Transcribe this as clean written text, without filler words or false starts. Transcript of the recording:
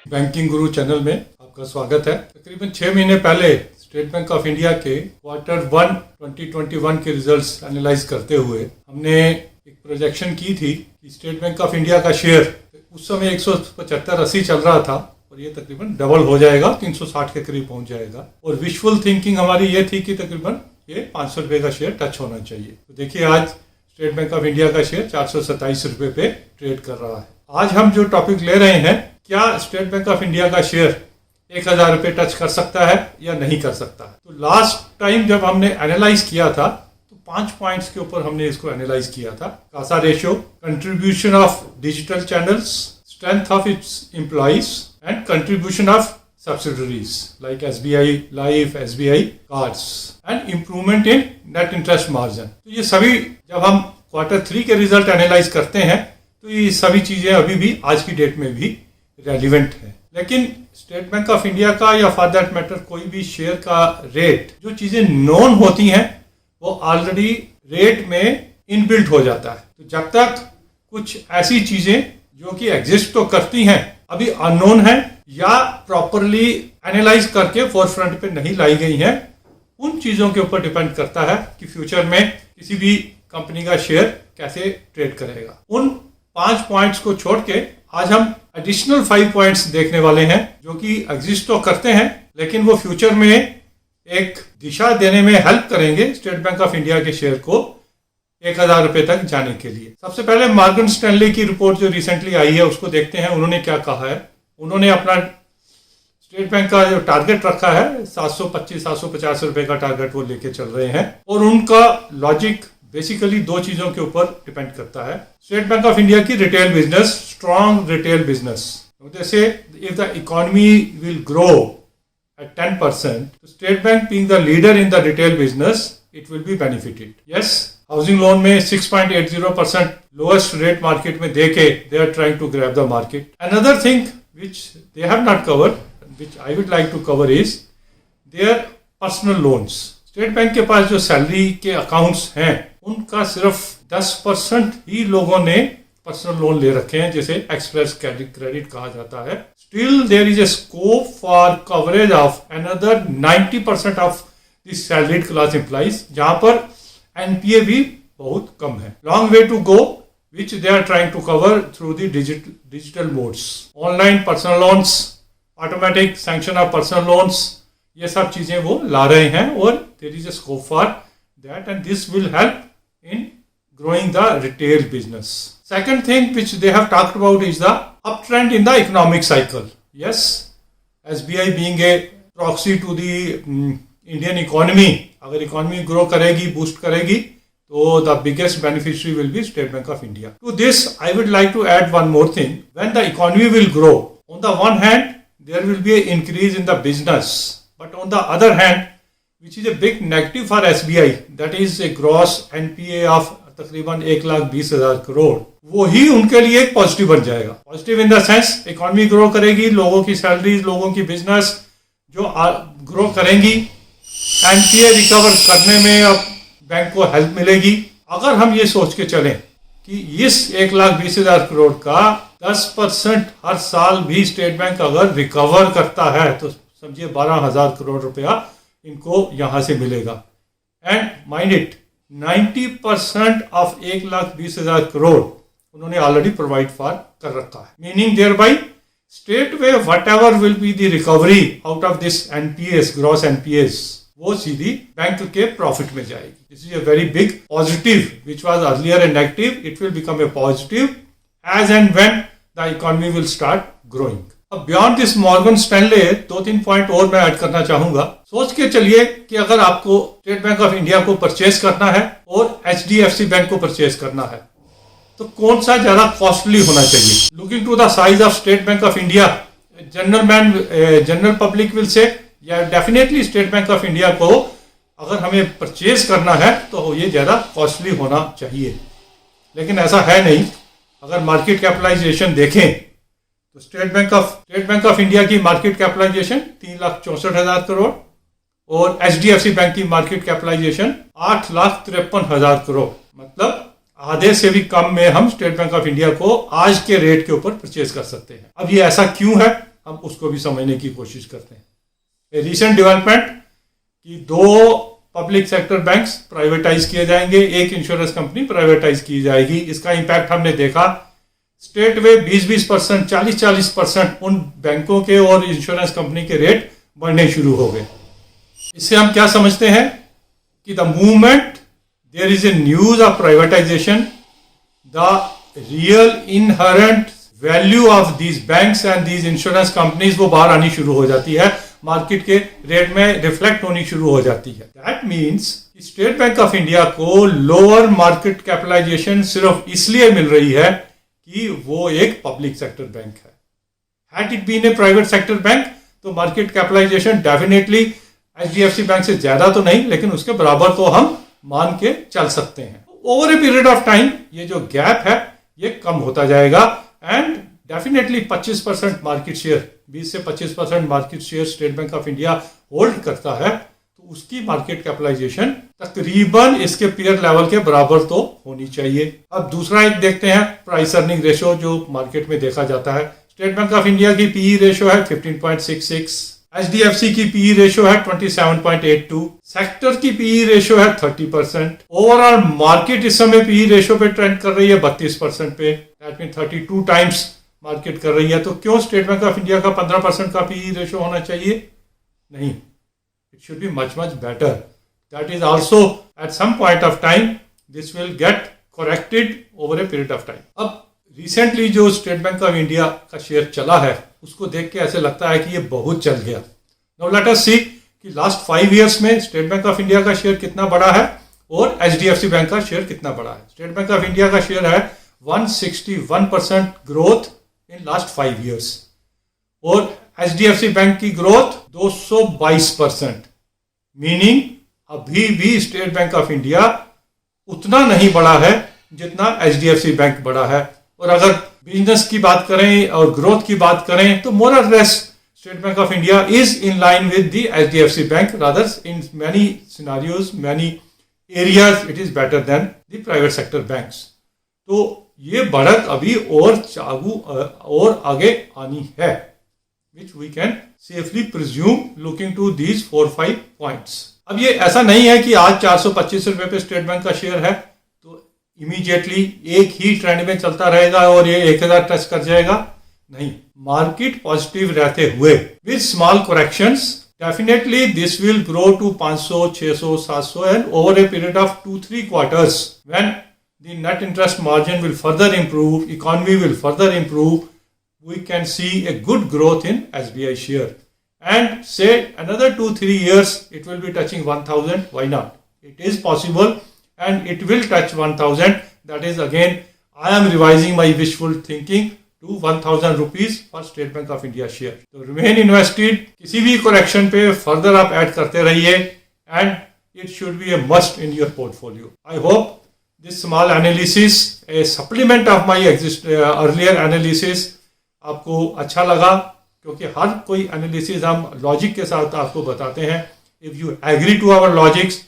Banking गुरु channel में आपका स्वागत है। तकरीबन 6 महीने पहले स्टेट बैंक ऑफ इंडिया के Q1 2021 के रिजल्ट्स एनालाइज करते हुए हमने एक प्रोजेक्शन की थी कि स्टेट बैंक ऑफ इंडिया का शेयर उस समय 175-80 चल रहा था और ये तकरीबन डबल हो जाएगा, 360 के करीब पहुंच जाएगा। और विजुअल थिंकिंग हमारी ये थी कि तकरीबन ये 500 रुपये का शेयर टच होना चाहिए। तो देखिए आज स्टेट बैंक ऑफ इंडिया का शेयर 427 रुपये पे ट्रेड कर रहा है। आज हम जो टॉपिक ले रहे हैं, क्या स्टेट बैंक ऑफ इंडिया का शेयर 1000 रुपये टच कर सकता है या नहीं कर सकता है। तो लास्ट टाइम जब हमने एनालाइज किया था तो 5 पॉइंट्स के ऊपर हमने इसको एनालाइज किया था। Kasa ratio, contribution of digital channels, strength of its employees and contribution of subsidiaries like SBI Life, SBI Cards and improvement in net interest margin। तो ये सभी जब हम Q3 के रिजल्ट एनालाइज करते हैं तो ये सभी चीजें अभी भी आज की डेट में भी रेलिवेंट है। लेकिन स्टेट बैंक ऑफ इंडिया का या फॉर दैट मैटर कोई भी शेयर का रेट, जो चीजें नोन होती हैं वो ऑलरेडी रेट में इनबिल्ट हो जाता है। तो जब तक कुछ ऐसी चीजें जो कि एग्जिस्ट तो करती हैं अभी अननोन है या प्रॉपरली एनालाइज करके फोर फ्रंट पे नहीं लाई गई हैं, उन चीजों के ऊपर डिपेंड करता है कि फ्यूचर में किसी भी कंपनी का शेयर कैसे ट्रेड करेगा। उन 5 पॉइंट्स को छोड़ के आज हम एडिशनल 5 पॉइंट्स देखने वाले हैं जो कि एग्जिस्ट तो करते हैं लेकिन वो फ्यूचर में एक दिशा देने में हेल्प करेंगे स्टेट बैंक ऑफ इंडिया के शेयर को 1000 रुपए तक जाने के लिए। सबसे पहले मॉर्गन स्टैनली की रिपोर्ट जो रिसेंटली आई है उसको देखते हैं। उन्होंने क्या कहा है। उन्होंने अपना स्टेट बैंक का जो टारगेट रखा है 725-750 रुपए का टारगेट वो लेके चल रहे हैं और उनका लॉजिक बेसिकली 2 चीजों के ऊपर डिपेंड करता है। स्टेट बैंक ऑफ इंडिया की retail business, strong retail business. जैसे if the economy will grow at 10%, State Bank being the leader in the retail business it will be benefited. Yes, housing loan में 6.80% lowest rate market में देके they are trying to grab the market. Another thing which they have not covered, which I would like to cover is their personal loans। State bank के पास जो salary के accounts हैं उनका सिर्फ 10% ही लोगों ने पर्सनल लोन ले रखे हैं, जिसे एक्सप्रेस क्रेडिट कहा जाता है। Still there is a scope for coverage of another 90% of the salaried class employees, जहां पर एनपीए भी बहुत कम है। Long way to go which they are trying to cover through the digital modes, online personal loans, automatic sanction of personal loans, ये सब चीजें वो ला रहे हैं और there is a scope for that and this will help in growing the retail business। Second thing which they have talked about is the uptrend in the economic cycle। Yes, SBI being a proxy to the Indian economy, अगर economy grow करेगी, boost करेगी तो the biggest beneficiary will be State Bank of India। To this, I would like to add one more thing. When the economy will grow, on the one hand, there will be an increase in the business, but on the other hand, which is a big negative for SBI, that is a gross NPA of तकरीबन 1,20,000 करोड़, वो ही उनके लिए एक positive बन जाएगा। Positive in the sense economy grow करेगी, लोगों की सैलरीज, लोगों की बिजनेस जो ग्रो करेंगी, एनपीए रिकवर करने में अब बैंक को हेल्प मिलेगी। अगर हम ये सोच के चलें कि इस 1,20,000 करोड़ का 10% हर साल भी स्टेट बैंक अगर रिकवर करता है तो समझिए 12,000 करोड़ रुपया इनको यहां से मिलेगा। एंड माइंड इट, 90% ऑफ 1,20,000 करोड़ उन्होंने ऑलरेडी प्रोवाइड फॉर कर रखा है। Meaning thereby state way whatever will be the recovery out of this NPAs, gross NPAs, वो सीधी बैंक के प्रॉफिट में जाएगी। This is a very big positive which was earlier a negative, it will become a positive as and when the economy will start growing. अब beyond this Morgan Stanley 2-3 point और मैं add करना चाहूंगा। सोच के चलिए कि अगर आपको स्टेट बैंक ऑफ इंडिया को परचेज करना है और HDFC बैंक को परचेज करना है तो कौन सा ज्यादा कॉस्टली होना चाहिए। Looking to the size of State bank of India, general public will say या definitely State bank of India को अगर हमें परचेज करना है तो ये ज़्यादा कॉस्टली होना चाहिए, लेकिन ऐसा है नहीं। अगर मार्केट कैपिटलाइजेशन देखें तो स्टेट बैंक ऑफ इंडिया की मार्केट कैपिटलाइजेशन 3,64,000 करोड़ और HDFC बैंक की मार्केट कैपिटलाइजेशन 8,53,000 करोड़, मतलब आधे से भी कम में हम स्टेट बैंक ऑफ इंडिया को आज के रेट के ऊपर परचेज कर सकते हैं। अब ये ऐसा क्यों है? हम उसको भी समझने की कोशिश करते हैं। रिसेंट डेवलपमेंट कि 2 पब्लिक सेक्टर बैंक्स प्राइवेटाइज किए जाएंगे, एक इंश्योरेंस कंपनी प्राइवेटाइज की जाएगी। इसका इम्पैक्ट हमने देखा, स्टेट वे 20-20%, 40-40% उन बैंकों के और इंश्योरेंस कंपनी के रेट बढ़ने शुरू हो गए। इससे हम क्या समझते हैं कि the movement there is a news of privatisation, the real inherent value of these banks and these insurance companies वो बाहर आनी शुरू हो जाती है, मार्केट के रेट में रिफ्लेक्ट होनी शुरू हो जाती है। That means State bank of India को लोअर मार्केट कैपिटलाइजेशन सिर्फ इसलिए मिल रही है कि वो एक पब्लिक सेक्टर बैंक है। Had it been a private sector bank तो market capitalisation definitely HDFC bank से ज्यादा तो नहीं, लेकिन उसके बराबर तो हम मान के चल सकते हैं। Over a period of time ये जो गैप है ये कम होता जाएगा एंड डेफिनेटली 25% मार्केट शेयर, 20 से 25% market share state bank of India hold करता है, तो उसकी मार्केट कैपिटलाइजेशन तकरीबन इसके पीयर लेवल के बराबर तो होनी चाहिए। अब दूसरा एक देखते हैं प्राइस अर्निंग रेशो जो मार्केट में देखा जाता है। स्टेट बैंक ऑफ इंडिया की पीई रेशो है 15.66, एचडीएफसी की पीई रेशो है 27.82, सेक्टर की पीई रेशो है 30%, ओवरऑल मार्केट इस समय पीई रेशो पे ट्रेंड कर रही है 32% पे, दैट मीन 32 टाइम्स मार्केट कर रही है। तो क्यों स्टेट बैंक ऑफ इंडिया का 15% का पीई रेशो होना चाहिए? नहीं, it should be much better. That is also at some point of time this will get corrected over a period of time. अब रिसेंटली जो स्टेट बैंक ऑफ इंडिया का share चला है उसको देख के ऐसे लगता है कि ये बहुत चल गया। नाउ लेट अस सी कि लास्ट 5 इयर्स में स्टेट बैंक ऑफ इंडिया का शेयर कितना बढ़ा है और एचडीएफसी बैंक का शेयर कितना बढ़ा है। स्टेट बैंक ऑफ इंडिया का शेयर है 161% ग्रोथ इन लास्ट 5 इयर्स और एचडीएफसी बैंक की ग्रोथ 222%, मीनिंग अभी भी स्टेट बैंक ऑफ इंडिया उतना नहीं बढ़ा है जितना एचडीएफसी बैंक बढ़ा है। और अगर बिजनेस की बात करें और ग्रोथ की बात करें तो मोर और less state bank of India is in line with the HDFC bank, rather in many scenarios many areas it is better than the private sector banks. तो ये बढ़त अभी और आगे आनी है, which we can safely presume looking to these 4-5 points. अब ये ऐसा नहीं है कि आज 425 रुपए पे स्टेट बैंक का शेयर है तो इमीडिएटली एक ही ट्रेंड में चलता रहेगा और ये 1000 टच कर जाएगा। नहीं, मार्केट पॉजिटिव रहते हुए with small corrections definitely this will grow to 500, 600, 700 and over a period of 2-3 quarters when the net interest margin will further improve, economy will further improve, we can see a good growth in SBI share. And say another 2-3 years, it will be touching 1000. Why not? It is possible and it will touch 1000. That is again, I am revising my wishful thinking to 1000 rupees for State Bank of India share. So remain invested. किसी भी correction पे further आप add करते रहिए and it should be a must in your portfolio. I hope this small analysis, a supplement of my earlier analysis आपको अच्छा लगा, क्योंकि हर कोई एनालिसिस हम लॉजिक के साथ आपको बताते हैं। If you agree to our logics